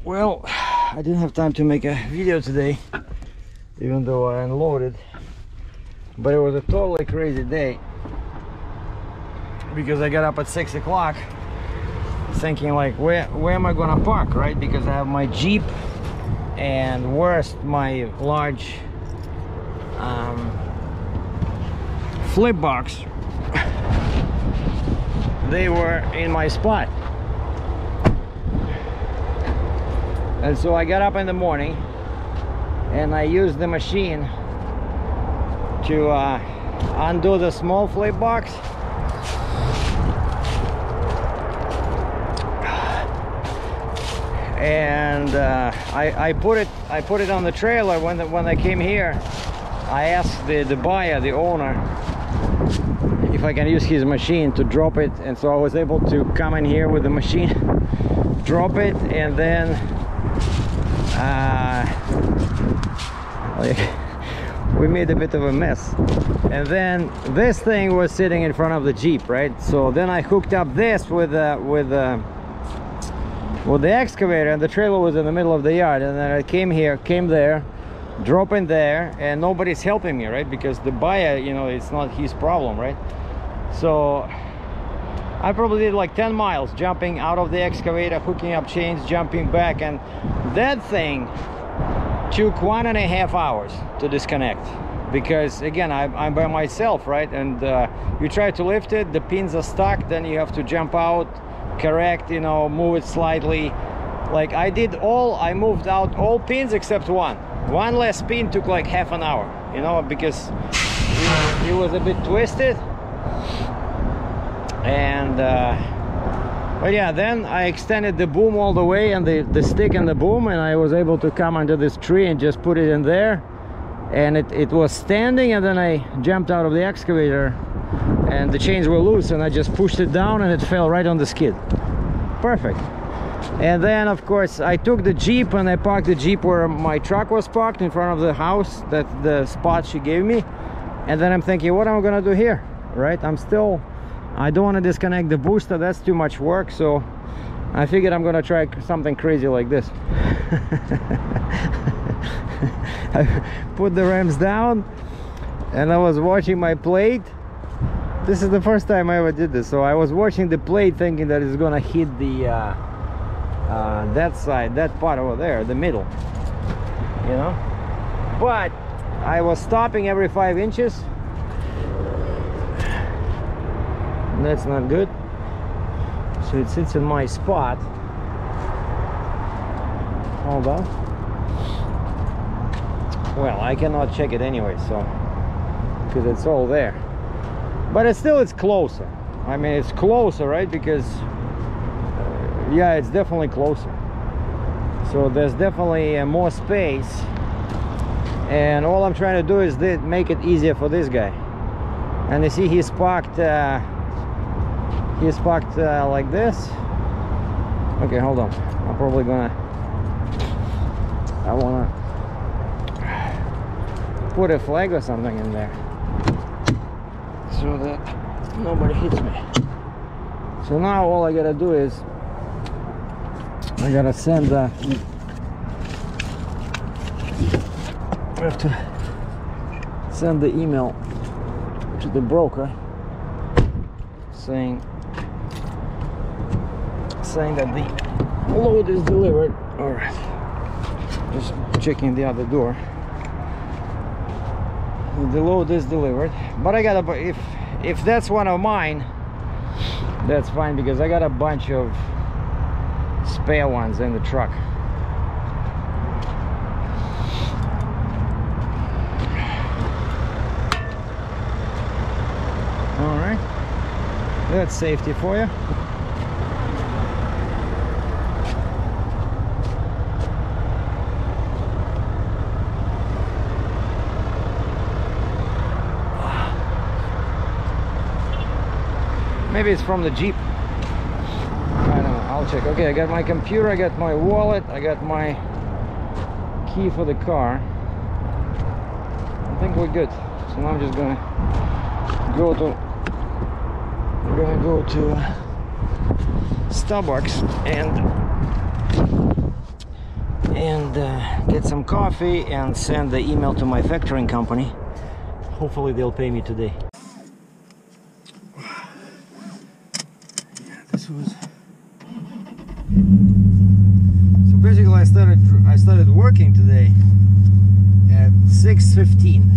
Well, I didn't have time to make a video today, even though I unloaded, but it was a totally crazy day because I got up at 6 o'clock thinking like, where am I gonna park, right? Because I have my Jeep and where's my large flip box. They were in my spot. And so I got up in the morning and I used the machine to undo the small flip box. And I put it on the trailer. When I came here, I asked the buyer, the owner, if I can use his machine to drop it, and so I was able to come in here with the machine, drop it, and then we made a bit of a mess. And then this thing was sitting in front of the Jeep, right? So then I hooked up this with the excavator, and the trailer was in the middle of the yard, and then I came there, drop in there, and nobody's helping me, right? Because the buyer, you know, it's not his problem, right? So I probably did like 10 miles jumping out of the excavator, hooking up chains, jumping back, and that thing took 1.5 hours to disconnect, because again, I'm by myself, right? And you try to lift it, the pins are stuck, then you have to jump out, correct, you know, move it slightly. Like I moved out all pins except one less pin. Took like half an hour, you know, because it was a bit twisted. And but yeah, then I extended the boom all the way, and the stick and the boom, and I was able to come under this tree and just put it in there, and it was standing. And then I jumped out of the excavator and the chains were loose, and I just pushed it down and it fell right on the skid. Perfect. And then of course I took the Jeep and I parked the Jeep where my truck was parked, in front of the house, that the spot she gave me. And then I'm thinking, what am I gonna do here, right? I don't want to disconnect the booster, that's too much work. So I figured I'm gonna try something crazy like this. I put the rams down and I was watching my plate. This is the first time I ever did this, so I was watching the plate thinking that it's gonna hit the that side, that part over there, the middle, you know. But I was stopping every 5 inches. That's not good. So it sits in my spot. Hold on. Well, I cannot check it anyway, so because it's all there. But it's closer. I mean, it's closer, right? Because yeah, it's definitely closer. So there's definitely more space, and all I'm trying to do is make it easier for this guy. And you see, he's parked like this. Okay, hold on. I'm probably I wanna put a flag or something in there so that nobody hits me. So now all I gotta do is I gotta send I have to send the email to the broker saying that the load is delivered. All right, just checking the other door. The load is delivered, but I got if that's one of mine, that's fine, because I got a bunch of spare ones in the truck. All right, that's safety for you. Maybe it's from the Jeep. I don't know. I'll check. Okay, I got my computer, I got my wallet, I got my key for the car. I think we're good. So now I'm just gonna go to Starbucks and get some coffee and send the email to my factoring company. Hopefully they'll pay me today. Yeah, this was. So basically, I started working today at 6:15.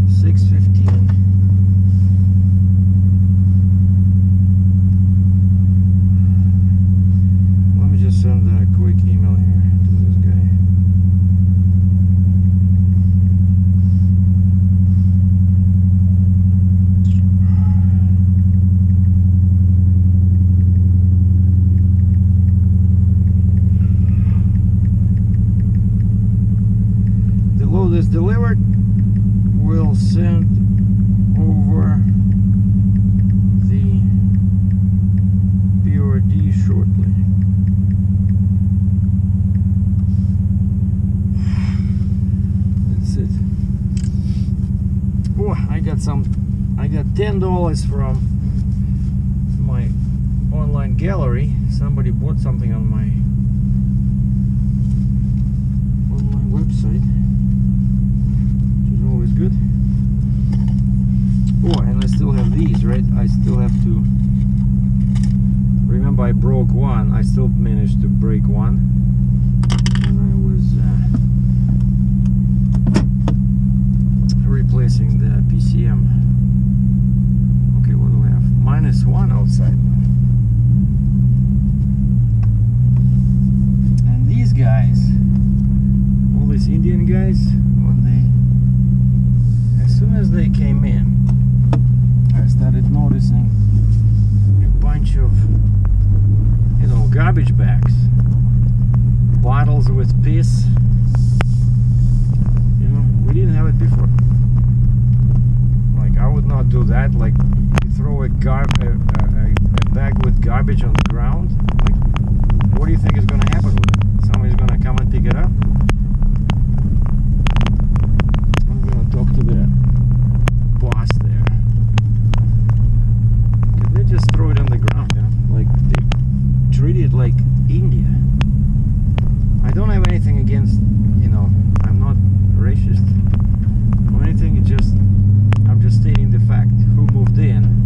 6:15. Let me just send a quick email here to this guy. The load is delivered. We'll send over the PRD shortly. That's it. Oh, I got $10 from my online gallery. Somebody bought something on my website, which is always good. Oh, and I still have these, right? I still have to remember I broke one. I still managed to break one, and I was replacing the PCM. Okay, what do we have? -1 outside. And these guys, all these Indian guys, as soon as they came in, I started noticing a bunch of, garbage bags, bottles with piss. We didn't have it before. Like, I would not do that. Like, you throw a bag with garbage on the ground. Like, what do you think is going to happen with it? Somebody's going to come and pick it up? I'm going to talk to the boss there. Can they just throw it on the ground? Like, they treat it like India. I don't have anything against, I'm not racist or anything. I'm just stating the fact. Who moved in?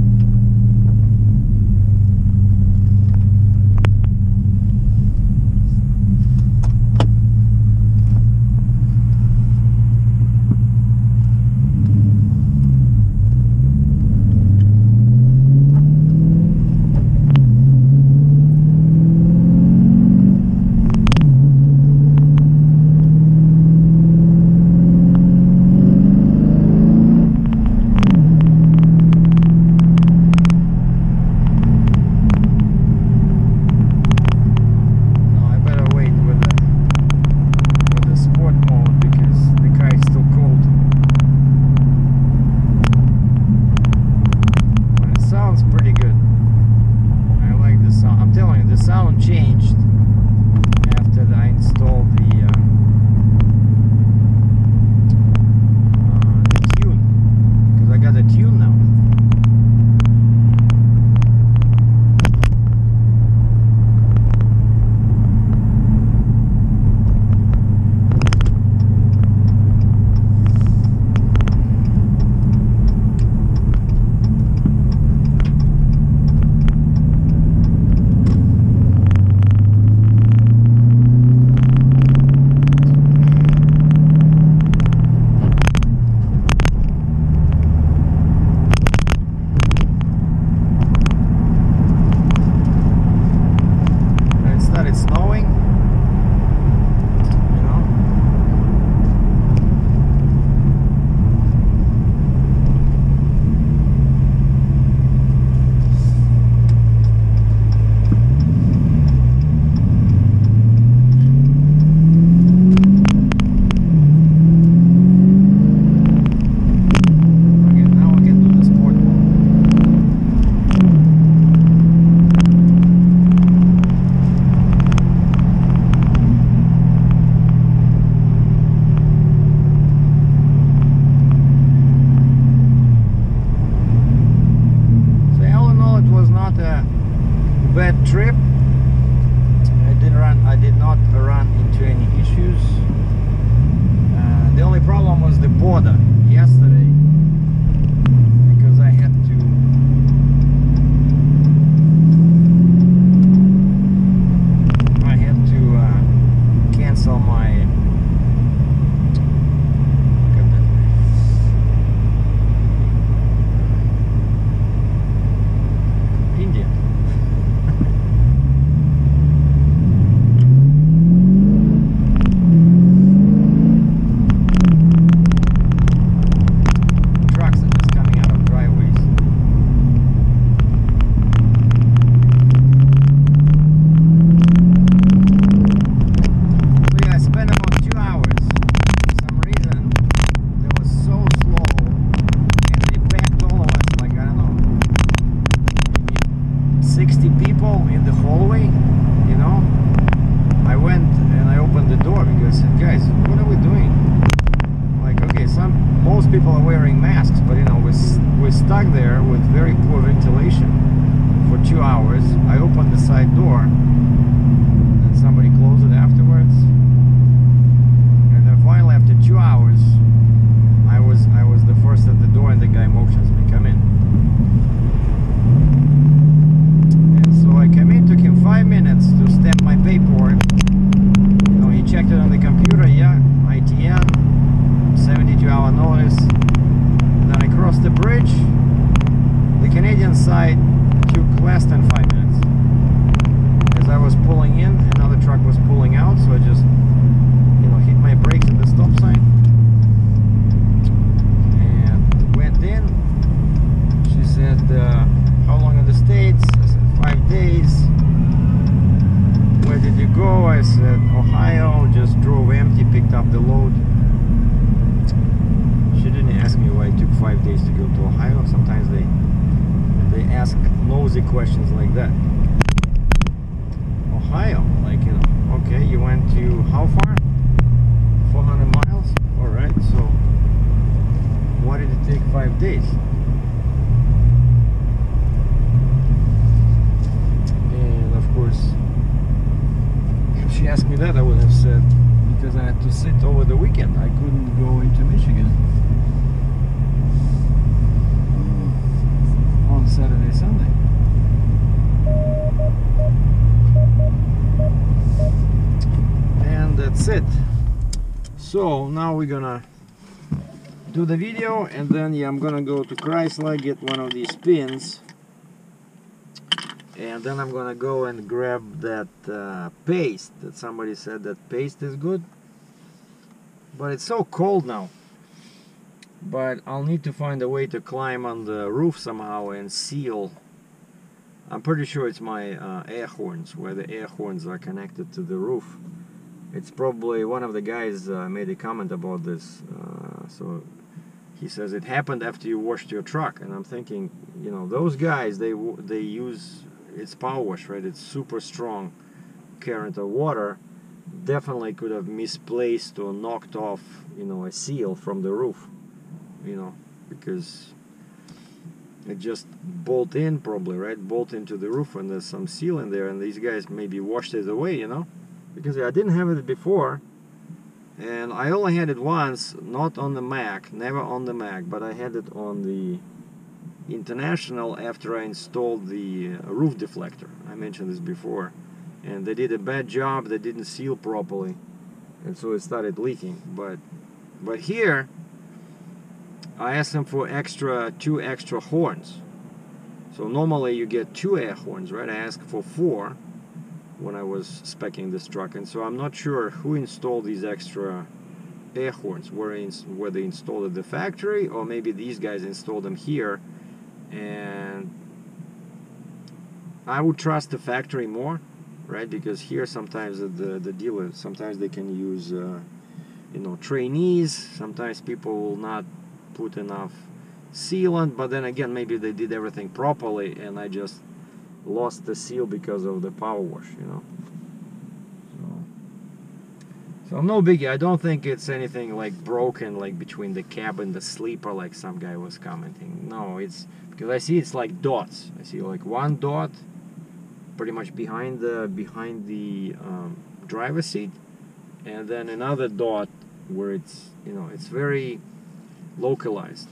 door, and somebody closed it afterwards. And then finally, after 2 hours, I was the first at the door, and the guy motions me, "Come in." And so I come in. Took him 5 minutes to stamp my paperwork. You know, he checked it on the computer. Yeah, ITN, 72-hour notice. Then I crossed the bridge. The Canadian side took less than 5 minutes. As I was pulling in, another truck was pulling out, so I just, you know, hit my brakes at the stop sign and went in. She said, "How long in the States?" I said, 5 days. "Where did you go?" I said, "Ohio." Just drove empty, picked up the load. She didn't ask me why it took 5 days to go to Ohio. Sometimes they ask nosy questions like that. Ohio, like, you know, okay, you went to how far? 400 miles? Alright, so why did it take 5 days? And of course, if she asked me that, I would have said, because I had to sit over the weekend. I couldn't go into Michigan on Saturday, Sunday. And that's it. So now we're gonna do the video, and then yeah, I'm gonna go to Chrysler, get one of these pins, and then I'm gonna go and grab that paste that somebody said that paste is good. But it's so cold now. But I'll need to find a way to climb on the roof somehow and seal. I'm pretty sure it's my air horns, where the air horns are connected to the roof. It's probably one of the guys made a comment about this. So he says it happened after you washed your truck, and I'm thinking, you know, those guys, they use, it's power wash, right? It's super strong current of water. Definitely could have misplaced or knocked off, you know, a seal from the roof, you know, because it just bolt in probably, right? Bolt into the roof, and there's some seal in there, and these guys maybe washed it away, you know, because I didn't have it before, and I only had it once, not on the Mac, never on the Mac, but I had it on the International after I installed the roof deflector. I mentioned this before. And they did a bad job, they didn't seal properly, and so it started leaking. But here I asked them for two extra horns. So normally you get 2 air horns, right? I asked for 4 when I was speccing this truck, and so I'm not sure who installed these extra air horns, where they installed at the factory, or maybe these guys installed them here. And I would trust the factory more, right? Because here sometimes the dealer, sometimes they can use you know, trainees. Sometimes people will not put enough sealant, but then again, maybe they did everything properly and I just lost the seal because of the power wash, you know. So I'm no biggie. I don't think it's anything like broken, like between the cab and the sleeper, like some guy was commenting. No, it's because I see it's like dots. I see like one dot pretty much behind the driver's seat, and then another dot where it's, you know, it's very localized.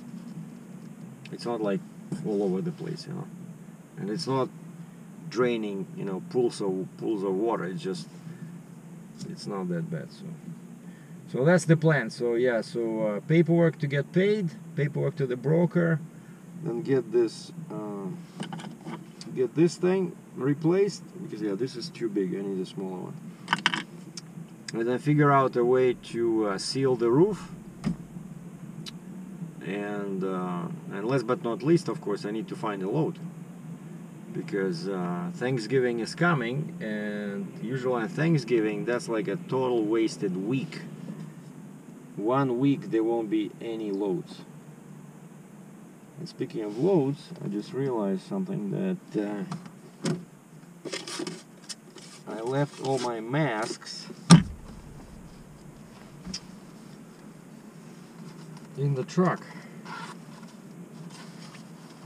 It's not like all over the place, you know, and it's not draining, you know, pools of water. It's just, it's not that bad. So that's the plan. So yeah, so paperwork to get paid, paperwork to the broker, then get this thing replaced, because yeah, this is too big. I need a smaller one. And then figure out a way to seal the roof. And last but not least, of course, I need to find a load, because Thanksgiving is coming, and usually on Thanksgiving that's like a total wasted week. 1 week there won't be any loads. And speaking of loads, I just realized something, that I left all my masks in the truck.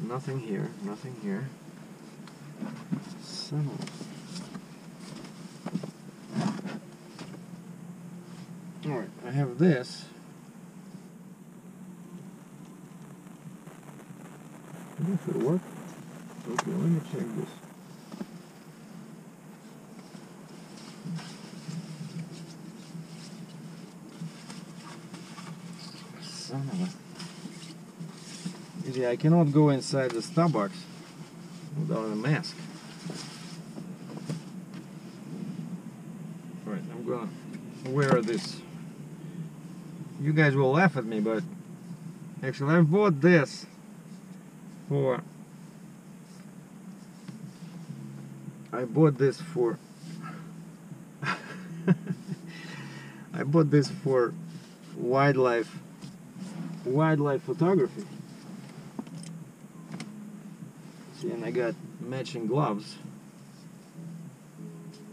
Nothing here, nothing here. So have this. This should work. Okay, let me check this. Son of a... See, I cannot go inside the Starbucks without a mask. Right, I'm gonna wear this. You guys will laugh at me, but actually I bought this for... I bought this for wildlife photography. See, and I got matching gloves.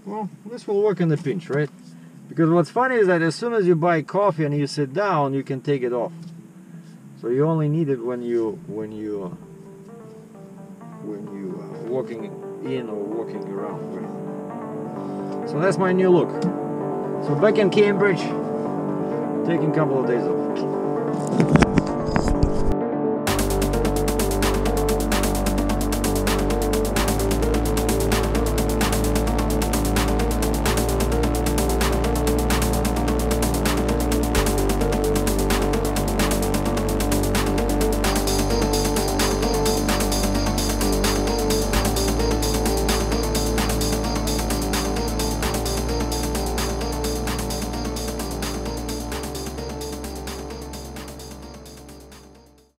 Well, this will work in the pinch, right? Because what's funny is that as soon as you buy coffee and you sit down, you can take it off. So you only need it when you walking in or walking around, right? So that's my new look. So back in Cambridge, taking a couple of days off.